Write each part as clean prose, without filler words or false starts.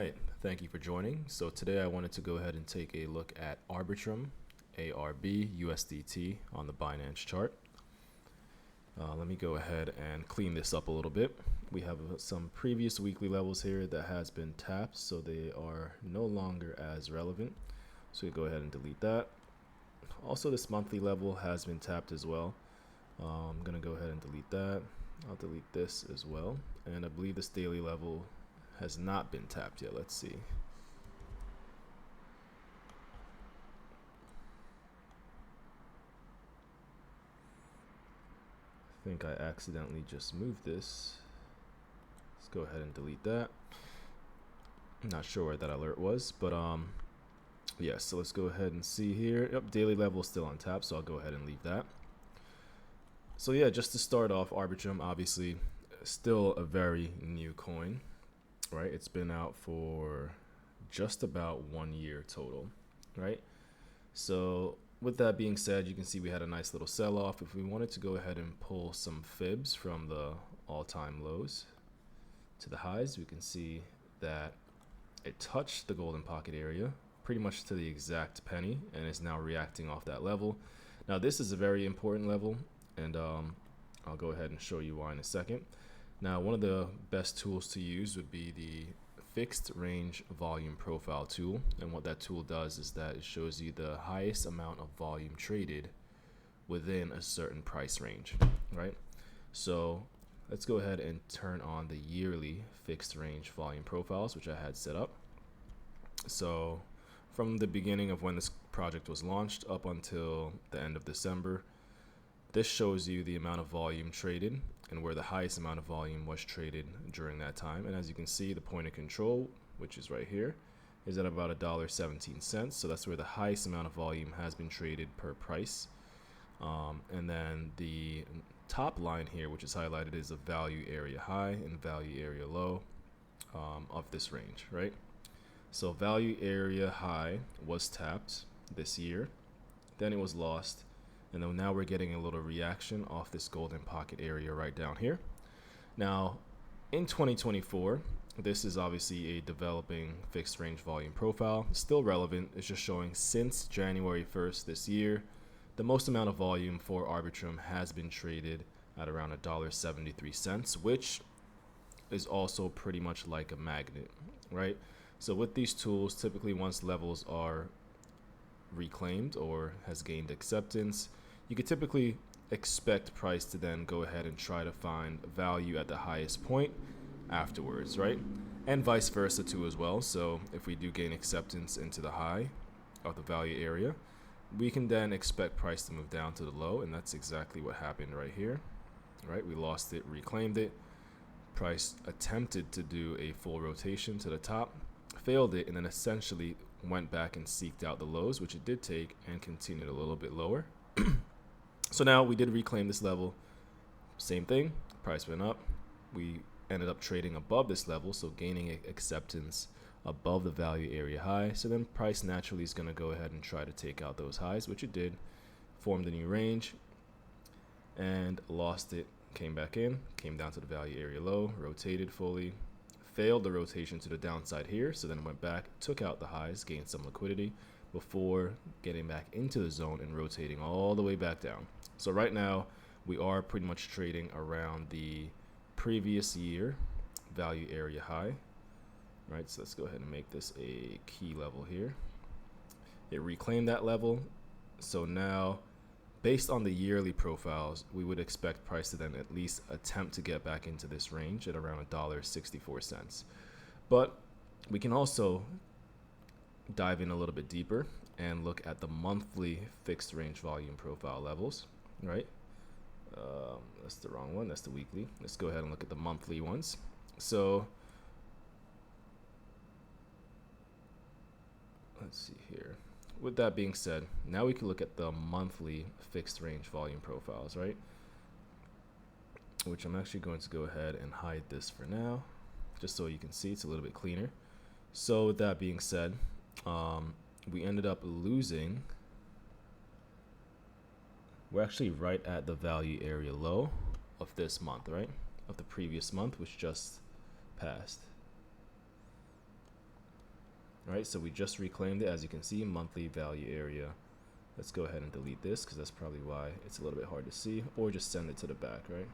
right, thank you for joining. So today I wanted to go ahead and take a look at Arbitrum, ARB, USDT on the Binance chart. Let me go ahead and clean this up a little bit. We have some previous weekly levels here that has been tapped, so they are no longer as relevant. So we go ahead and delete that. Also, this monthly level has been tapped as well. I'm going to go ahead and delete that. I'll delete this as well. And I believe this daily level has not been tapped yet. Let's see. I think I accidentally just moved this. Let's go ahead and delete that. I'm not sure where that alert was, but yeah, so let's go ahead and see here. Yep, daily level is still on tap, so I'll go ahead and leave that. So yeah, just to start off, Arbitrum obviously still a very new coin, right? It's been out for just about 1 year total, right? So with that being said, you can see we had a nice little sell-off. If we wanted to go ahead and pull some fibs from the all-time lows to the highs, we can see that it touched the golden pocket area pretty much to the exact penny and is now reacting off that level. Now this is a very important level, and I'll go ahead and show you why in a second. Now, one of the best tools to use would be the fixed range volume profile tool, and what that tool does is that it shows you the highest amount of volume traded within a certain price range, right? So let's go ahead and turn on the yearly fixed range volume profiles, which I had set up. So from the beginning of when this project was launched up until the end of December, this shows you the amount of volume traded and where the highest amount of volume was traded during that time. And as you can see, the point of control, which is right here, is at about $1.17. So that's where the highest amount of volume has been traded per price. And then the top line here, which is highlighted, is a value area high and value area low of this range, right? So value area high was tapped this year, then it was lost, and then now we're getting a little reaction off this golden pocket area right down here. Now, in 2024, this is obviously a developing fixed range volume profile. It's still relevant. It's just showing since January 1st this year, the most amount of volume for Arbitrum has been traded at around $1.73, which is also pretty much like a magnet, right? So with these tools, typically once levels are reclaimed or has gained acceptance, you could typically expect price to then go ahead and try to find value at the highest point afterwards, right? And vice versa too as well. So if we do gain acceptance into the high of the value area, we can then expect price to move down to the low, and that's exactly what happened right here, right? We lost it, reclaimed it. Price attempted to do a full rotation to the top, failed it, and then essentially went back and seeked out the lows, which it did take, and continued a little bit lower. So now we did reclaim this level. Same thing, price went up. We ended up trading above this level, so gaining acceptance above the value area high. So then price naturally is going to go ahead and try to take out those highs, which it did, formed a new range, and lost it, came back in, came down to the value area low, rotated fully, failed the rotation to the downside here, so then went back, took out the highs, gained some liquidity before getting back into the zone and rotating all the way back down. So right now we are pretty much trading around the previous year value area high, right? So let's go ahead and make this a key level here. It reclaimed that level, so now based on the yearly profiles, we would expect price to then at least attempt to get back into this range at around $1.64. But we can also dive in a little bit deeper and look at the monthly fixed range volume profile levels, right? That's the wrong one. That's the weekly. Let's go ahead and look at the monthly ones. So let's see here. With that being said, now we can look at the monthly fixed range volume profiles, right? Which I'm actually going to go ahead and hide this for now, just so you can see it's a little bit cleaner. So with that being said, we ended up losing. We're actually right at the value area low of this month, right? Of the previous month, which just passed. All right, so we just reclaimed it, as you can see, monthly value area. Let's go ahead and delete this because that's probably why it's a little bit hard to see, or just send it to the back, right?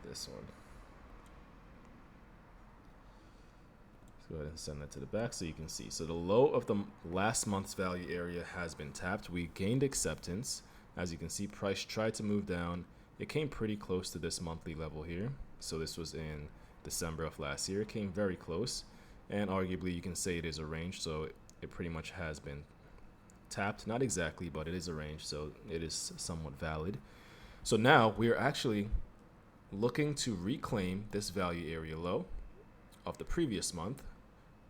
This one. Let's go ahead and send that to the back so you can see. So the low of the last month's value area has been tapped. We gained acceptance. As you can see, price tried to move down. It came pretty close to this monthly level here. So this was in December of last year. It came very close, and arguably you can say it is a range, so it pretty much has been tapped. Not exactly, but it is a range, so it is somewhat valid. So now we are actually looking to reclaim this value area low of the previous month,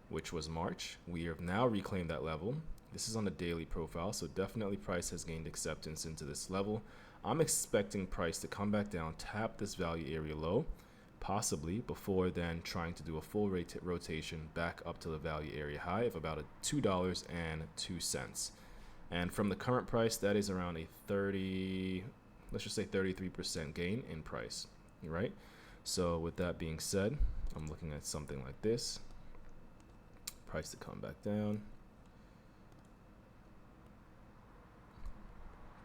which was March. We have now reclaimed that level. This is on the daily profile, so definitely price has gained acceptance into this level. I'm expecting price to come back down, tap this value area low, possibly before then trying to do a full rotation back up to the value area high of about $2.02. And from the current price, that is around a 30, let's just say 33% gain in price, right? So with that being said, I'm looking at something like this. Price to come back down.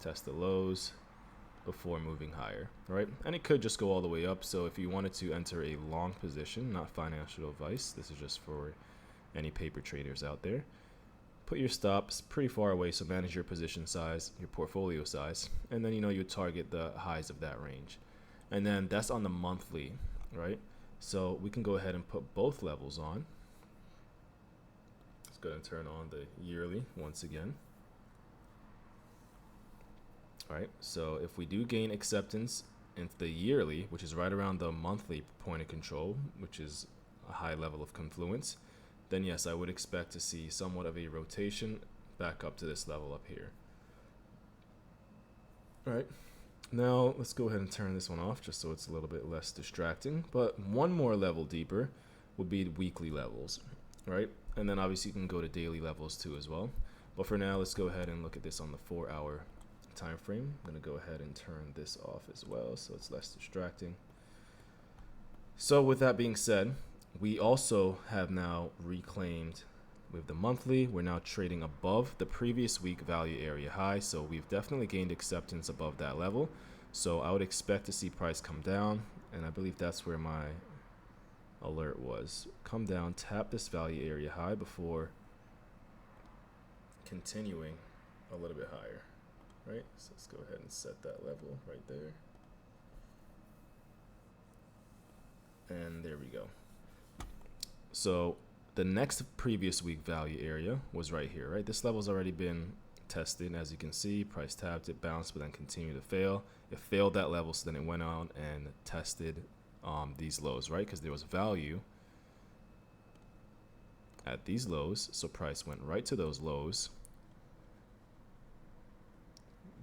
Test the lows before moving higher, right? And it could just go all the way up. So if you wanted to enter a long position, not financial advice, this is just for any paper traders out there. Put your stops pretty far away, so manage your position size, your portfolio size, and then you target the highs of that range. And then that's on the monthly, right? So we can go ahead and put both levels on. Let's go ahead and turn on the yearly once again. All right, so if we do gain acceptance into the yearly, which is right around the monthly point of control, which is a high level of confluence, then yes, I would expect to see somewhat of a rotation back up to this level up here. All right, now let's go ahead and turn this one off just so it's a little bit less distracting. But one more level deeper would be the weekly levels, right? And then obviously you can go to daily levels too as well. But for now, let's go ahead and look at this on the 4-hour time frame. I'm going to go ahead and turn this off as well so it's less distracting. So with that being said, we also have now reclaimed with the monthly. We're now trading above the previous week value area high, so we've definitely gained acceptance above that level. So I would expect to see price come down, and I believe that's where my alert was. Come down, tap this value area high before continuing a little bit higher, right? So let's go ahead and set that level right there. And there we go. So the next previous week value area was right here, right? This level's already been tested. As you can see, price tapped, it bounced, but then continued to fail. It failed that level, so then it went on and tested these lows, right? Because there was value at these lows, so price went right to those lows,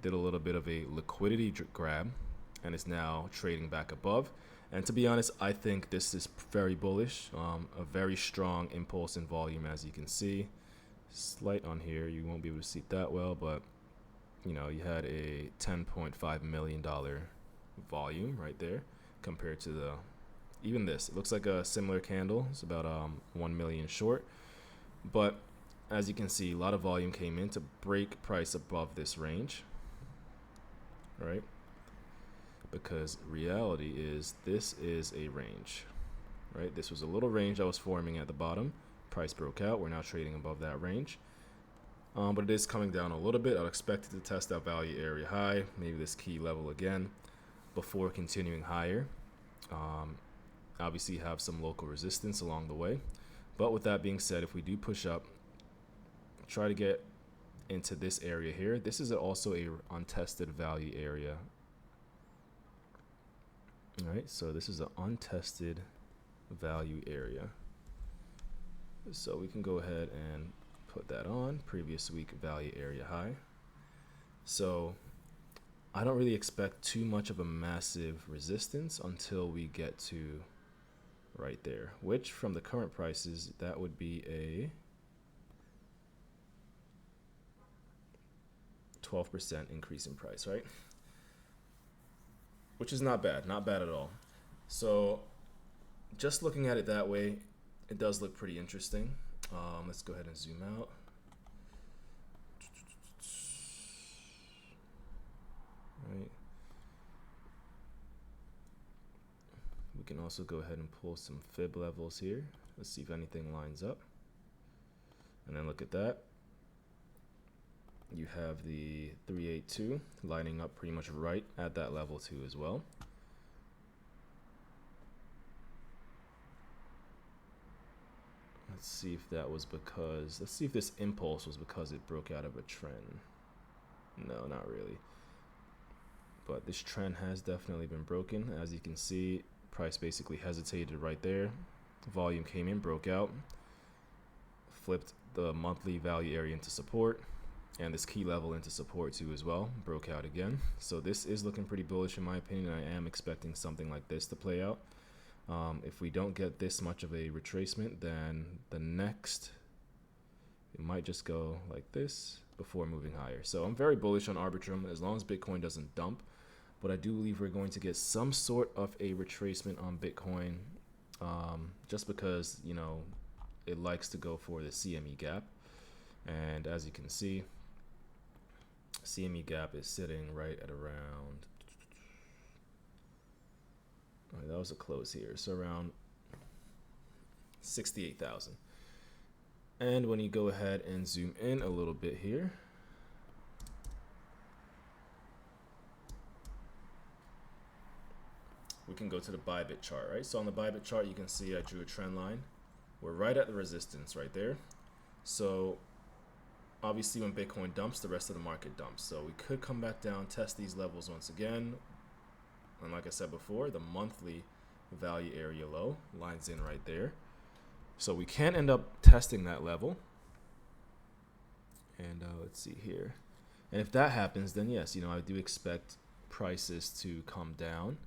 did a little bit of a liquidity grab, and is now trading back above. And to be honest, I think this is very bullish. A very strong impulse in volume, as you can see. Slight on here, you won't be able to see it that well, but you had a $10.5 million volume right there compared to even this. It looks like a similar candle. It's about 1 million short, but as you can see, a lot of volume came in to break price above this range, right? Because reality is this is a range, right? This was a little range that was forming at the bottom. Price broke out. We're now trading above that range, but it is coming down a little bit. I'd expect it to test that value area high, maybe this key level again, before continuing higher. Obviously have some local resistance along the way, but with that being said, if we do push up, try to get into this area here. This is also a untested value area. All right, so this is an untested value area. So we can go ahead and put that on, previous week value area high. So I don't really expect too much of a massive resistance until we get to right there, which from the current prices, that would be a 12% increase in price, right? Which is not bad at all. So just looking at it that way, it does look pretty interesting. Let's go ahead and zoom out. Right. We can also go ahead and pull some fib levels here. Let's see if anything lines up. And then look at that. You have the 382 lining up pretty much right at that level too as well. Let's see if that was because, let's see if this impulse was because it broke out of a trend. No, not really. But this trend has definitely been broken. As you can see, price basically hesitated right there. Volume came in, broke out, flipped the monthly value area into support, and this key level into support too as well, broke out again. So this is looking pretty bullish in my opinion. I am expecting something like this to play out. If we don't get this much of a retracement, then the next, it might just go like this before moving higher. So I'm very bullish on Arbitrum as long as Bitcoin doesn't dump. But I do believe we're going to get some sort of a retracement on Bitcoin, just because, you know, it likes to go for the CME gap. And as you can see, CME gap is sitting right at around, all right, that was a close here, so around 68,000. And when you go ahead and zoom in a little bit here, we can go to the Bybit chart, right? So on the Bybit chart, you can see I drew a trend line. We're right at the resistance right there. So obviously when Bitcoin dumps, the rest of the market dumps. So we could come back down, test these levels once again. And like I said before, the monthly value area low lines in right there. So we can end up testing that level. And let's see here. And if that happens, then yes, you know, I do expect prices to come down.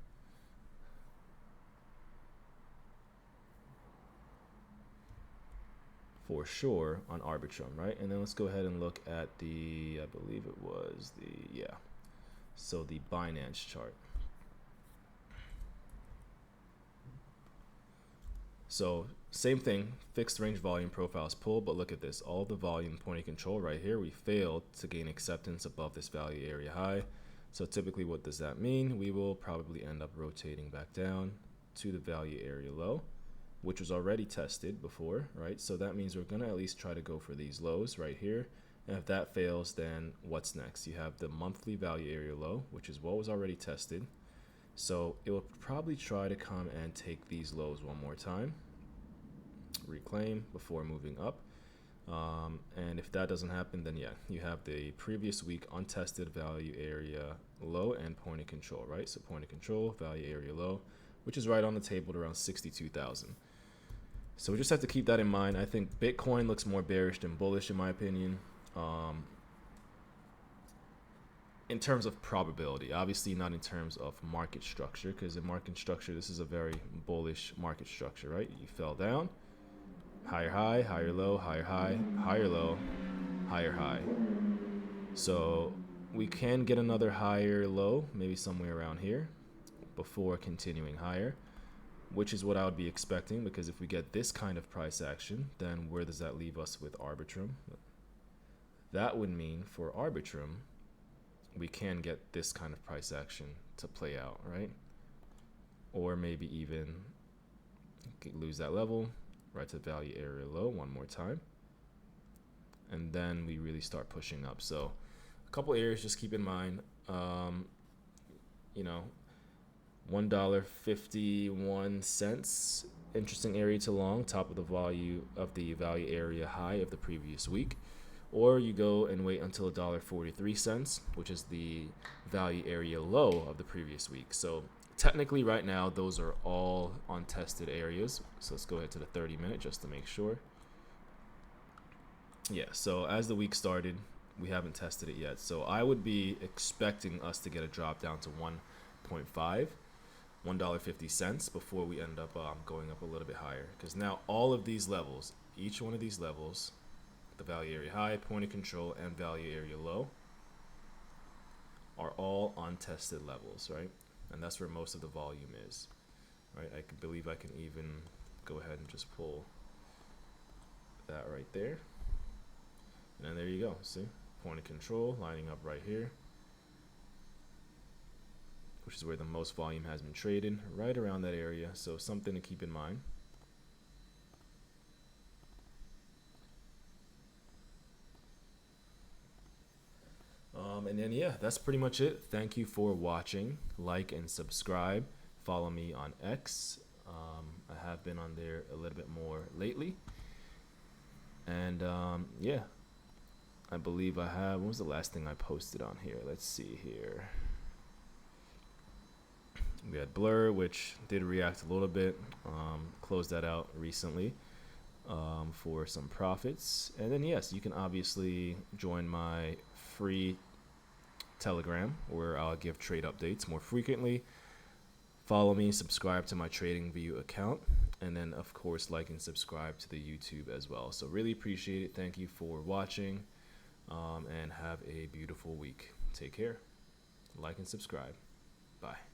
For sure on Arbitrum, right? And then let's go ahead and look at the, I believe it was the, yeah. So the Binance chart. So same thing, fixed range volume profiles pull, but look at this, all the volume point control right here, we failed to gain acceptance above this value area high. So typically what does that mean? We will probably end up rotating back down to the value area low, which was already tested before, right? So that means we're gonna at least try to go for these lows right here. And if that fails, then what's next? You have the monthly value area low, which is what was already tested. So it will probably try to come and take these lows one more time, reclaim before moving up. And if that doesn't happen, then yeah, you have the previous week untested value area low and point of control, right? So point of control, value area low, which is right on the table at around 62,000. So we just have to keep that in mind. I think Bitcoin looks more bearish than bullish in my opinion. In terms of probability, obviously not in terms of market structure, because in market structure, this is a very bullish market structure, right? You fell down, higher high, higher low, higher high, higher low, higher high. So we can get another higher low, maybe somewhere around here, before continuing higher, which is what I would be expecting, because if we get this kind of price action, then where does that leave us with Arbitrum? That would mean for Arbitrum, we can get this kind of price action to play out, right? Or maybe even lose that level, right to value area low one more time. And then we really start pushing up. So a couple areas just keep in mind, you know, $1.51, interesting area to long, top of the value area high of the previous week. Or you go and wait until $1.43, which is the value area low of the previous week. So technically right now, those are all untested areas. So let's go ahead to the 30-minute just to make sure. Yeah, so as the week started, we haven't tested it yet. So I would be expecting us to get a drop down to 1.5, $1.50 before we end up going up a little bit higher. Because now all of these levels, each one of these levels, the value area high, point of control, and value area low, are all untested levels, right? And that's where most of the volume is, right? I believe I can even go ahead and just pull that right there. And then there you go. See, point of control lining up right here, which is where the most volume has been traded, right around that area. So something to keep in mind. And then yeah, that's pretty much it. Thank you for watching. Like and subscribe. Follow me on X. I have been on there a little bit more lately. And yeah, I believe I have. What was the last thing I posted on here? Let's see here. We had Blur, which did react a little bit. Closed that out recently for some profits. And then yes, you can obviously join my free Telegram where I'll give trade updates more frequently. Follow me, subscribe to my TradingView account, and then of course like and subscribe to the YouTube as well. So really appreciate it. Thank you for watching, and have a beautiful week. Take care. Like and subscribe. Bye.